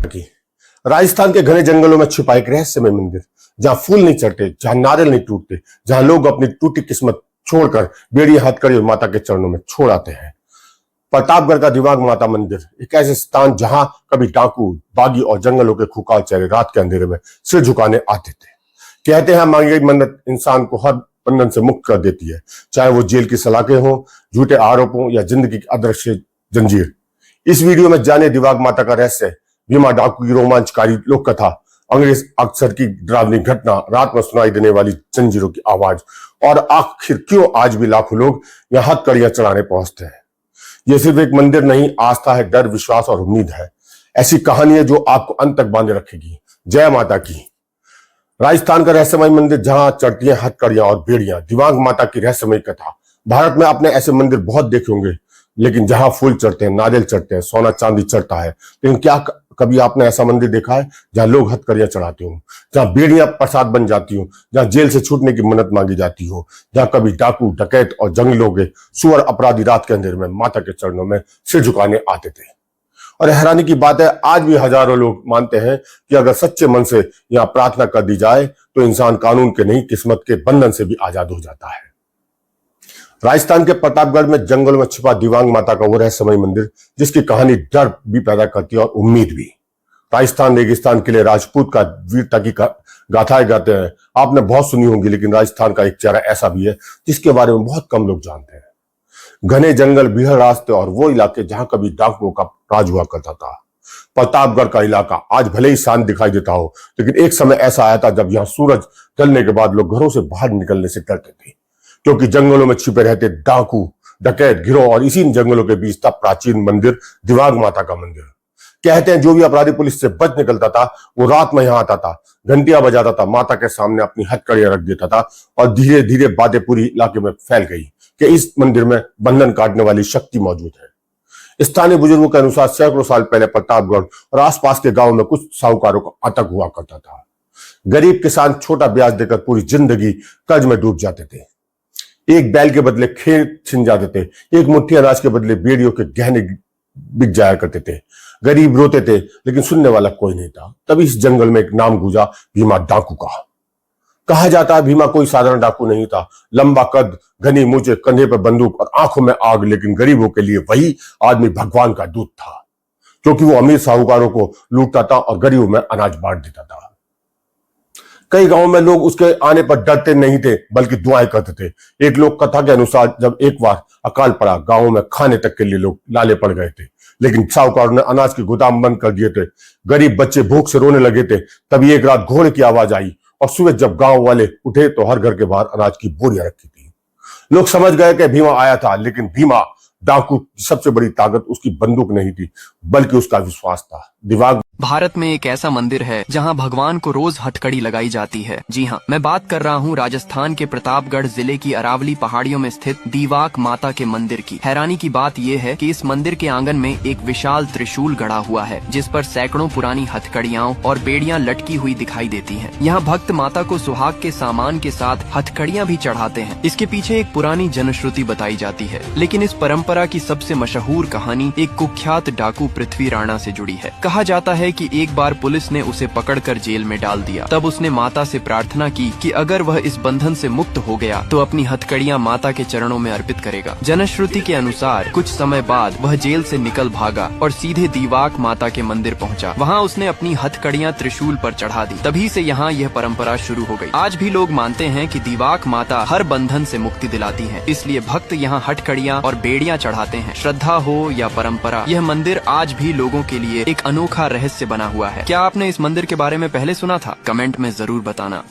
की राजस्थान के घने जंगलों में छुपा एक रहस्यमय मंदिर, जहां फूल नहीं चढ़ते, जहां नारियल नहीं टूटते, जहां लोग अपनी टूटी किस्मत छोड़कर बेड़ी हथकड़ी और माता के चरणों में छोड़ आते हैं। प्रतापगढ़ का दिवांग माता मंदिर एक ऐसे स्थान जहां कभी डाकू, बागी और जंगलों के खुखार चेहरे रात के अंधेरे में सिर झुकाने आते थे। कहते हैं मांगी गई मन्नत इंसान को हर बंधन से मुक्त कर देती है, चाहे वो जेल की सलाखें हो, झूठे आरोपों या जिंदगी की अदृश्य जंजीर। इस वीडियो में जाने दिवांग माता का रहस्य, भीमा डाकू की रोमांचकारी लोक कथा, अंग्रेज अक्सर की डरावनी घटना, रात में सुनाई देने वाली जंजीरों की आवाज, और आखिर क्यों आज भी लाखों लोग यहाँ हथकड़ियां चढ़ाने पहुंचते हैं। यह सिर्फ एक मंदिर नहीं, आस्था है, डर, विश्वास और उम्मीद है। ऐसी कहानी है जो आपको अंत तक बांधे रखेगी। जय माता की। राजस्थान का रहस्यमय मंदिर जहां चढ़ती हैं हथकड़ियां और बेड़ियां, दिवांग माता की रहस्यमय कथा। भारत में आपने ऐसे मंदिर बहुत देखे होंगे, लेकिन जहां फूल चढ़ते हैं, नारियल चढ़ते हैं, सोना चांदी चढ़ता है, लेकिन क्या कभी आपने ऐसा मंदिर देखा है जहां लोग हथकड़ियां चढ़ाते हो, जहां बेड़ियां प्रसाद बन जाती हो, जहां जेल से छूटने की मन्नत मांगी जाती हो, जहां कभी डाकू, डकैत और जंगलों के सुअर अपराधी रात के अंधेरे में माता के चरणों में सिर झुकाने आते थे। और हैरानी की बात है, आज भी हजारों लोग मानते हैं कि अगर सच्चे मन से यहाँ प्रार्थना कर दी जाए तो इंसान कानून के नहीं, किस्मत के बंधन से भी आजाद हो जाता है। राजस्थान के प्रतापगढ़ में जंगल में छिपा दिवांग माता का वो रहस्यमय मंदिर, जिसकी कहानी डर भी पैदा करती है और उम्मीद भी। राजस्थान रेगिस्तान के लिए राजपूत का वीरता की गाथाएं गाते हैं, आपने बहुत सुनी होंगी, लेकिन राजस्थान का एक चेहरा ऐसा भी है जिसके बारे में बहुत कम लोग जानते हैं। घने जंगल, बीहड़ रास्ते और वो इलाके जहां कभी डाकुओं का राज हुआ करता था। प्रतापगढ़ का इलाका आज भले ही शांत दिखाई देता हो, लेकिन एक समय ऐसा आया था जब यहाँ सूरज ढलने के बाद लोग घरों से बाहर निकलने से डरते थे, क्योंकि जंगलों में छिपे रहते डाकू, डकैत गिरोह, और इसी जंगलों के बीच था प्राचीन मंदिर दिवांग माता का मंदिर। कहते हैं जो भी अपराधी पुलिस से बच निकलता था वो रात में यहाँ आता था, घंटियां बजाता था, माता के सामने अपनी हथकड़ियां रख देता था, और धीरे धीरे बातें पूरी इलाके में फैल गई कि इस मंदिर में बंधन काटने वाली शक्ति मौजूद है। स्थानीय बुजुर्गों के अनुसार सैकड़ों साल पहले प्रतापगढ़ और आसपास के गांव में कुछ साहूकारों का आतंक हुआ करता था। गरीब किसान छोटा ब्याज देकर पूरी जिंदगी कर्ज में डूब जाते थे। एक बैल के बदले खेत छिन जाते थे, एक मुट्ठी अनाज के बदले बेड़ियों के गहने बिक जाया करते थे। गरीब रोते थे, लेकिन सुनने वाला कोई नहीं था। तभी इस जंगल में एक नाम गूंजा, भीमा डाकू का। कहा जाता है भीमा कोई साधारण डाकू नहीं था। लंबा कद, घनी मूंछें, कंधे पर बंदूक और आंखों में आग, लेकिन गरीबों के लिए वही आदमी भगवान का दूत था, क्योंकि वो अमीर साहूकारों को लूटता था और गरीबों में अनाज बांट देता था। कई गांवों में लोग उसके आने पर डरते नहीं थे, बल्कि दुआएं करते थे। एक लोक कथा के अनुसार जब एक बार अकाल पड़ा, गांवों में खाने तक के लिए लोग लाले पड़ गए थे, लेकिन साहूकारों ने अनाज के गोदाम बंद कर दिए थे। गरीब बच्चे भूख से रोने लगे थे। तभी एक रात घोड़े की आवाज आई, और सुबह जब गांव वाले उठे तो हर घर के बाहर अनाज की बोरियां रखी थी। लोग समझ गए कि भीमा आया था, लेकिन भीमा डाकू की सबसे बड़ी ताकत उसकी बंदूक नहीं थी, बल्कि उसका विश्वास था। दिवांग भारत में एक ऐसा मंदिर है जहां भगवान को रोज हथकड़ी लगाई जाती है। जी हाँ, मैं बात कर रहा हूं राजस्थान के प्रतापगढ़ जिले की अरावली पहाड़ियों में स्थित दिवांग माता के मंदिर की। हैरानी की बात यह है कि इस मंदिर के आंगन में एक विशाल त्रिशूल गड़ा हुआ है, जिस पर सैकड़ों पुरानी हथकड़ियां और बेड़ियां लटकी हुई दिखाई देती हैं। यहाँ भक्त माता को सुहाग के सामान के साथ हथकड़ियां भी चढ़ाते हैं। इसके पीछे एक पुरानी जनश्रुति बताई जाती है, लेकिन इस परंपरा की सबसे मशहूर कहानी एक कुख्यात डाकू पृथ्वी राणा से जुड़ी है। कहा जाता है कि एक बार पुलिस ने उसे पकड़कर जेल में डाल दिया। तब उसने माता से प्रार्थना की कि अगर वह इस बंधन से मुक्त हो गया तो अपनी हथकड़ियां माता के चरणों में अर्पित करेगा। जनश्रुति के अनुसार कुछ समय बाद वह जेल से निकल भागा और सीधे दिवांग माता के मंदिर पहुंचा। वहां उसने अपनी हथकड़ियां त्रिशूल पर चढ़ा दी। तभी से यहाँ यह परंपरा शुरू हो गई। आज भी लोग मानते हैं कि दिवांग माता हर बंधन से मुक्ति दिलाती है, इसलिए भक्त यहाँ हथकड़ियां और बेड़ियां चढ़ाते हैं। श्रद्धा हो या परंपरा, यह मंदिर आज भी लोगों के लिए एक अनोखा रहस्य बना हुआ है। क्या आपने इस मंदिर के बारे में पहले सुना था? कमेंट में जरूर बताना।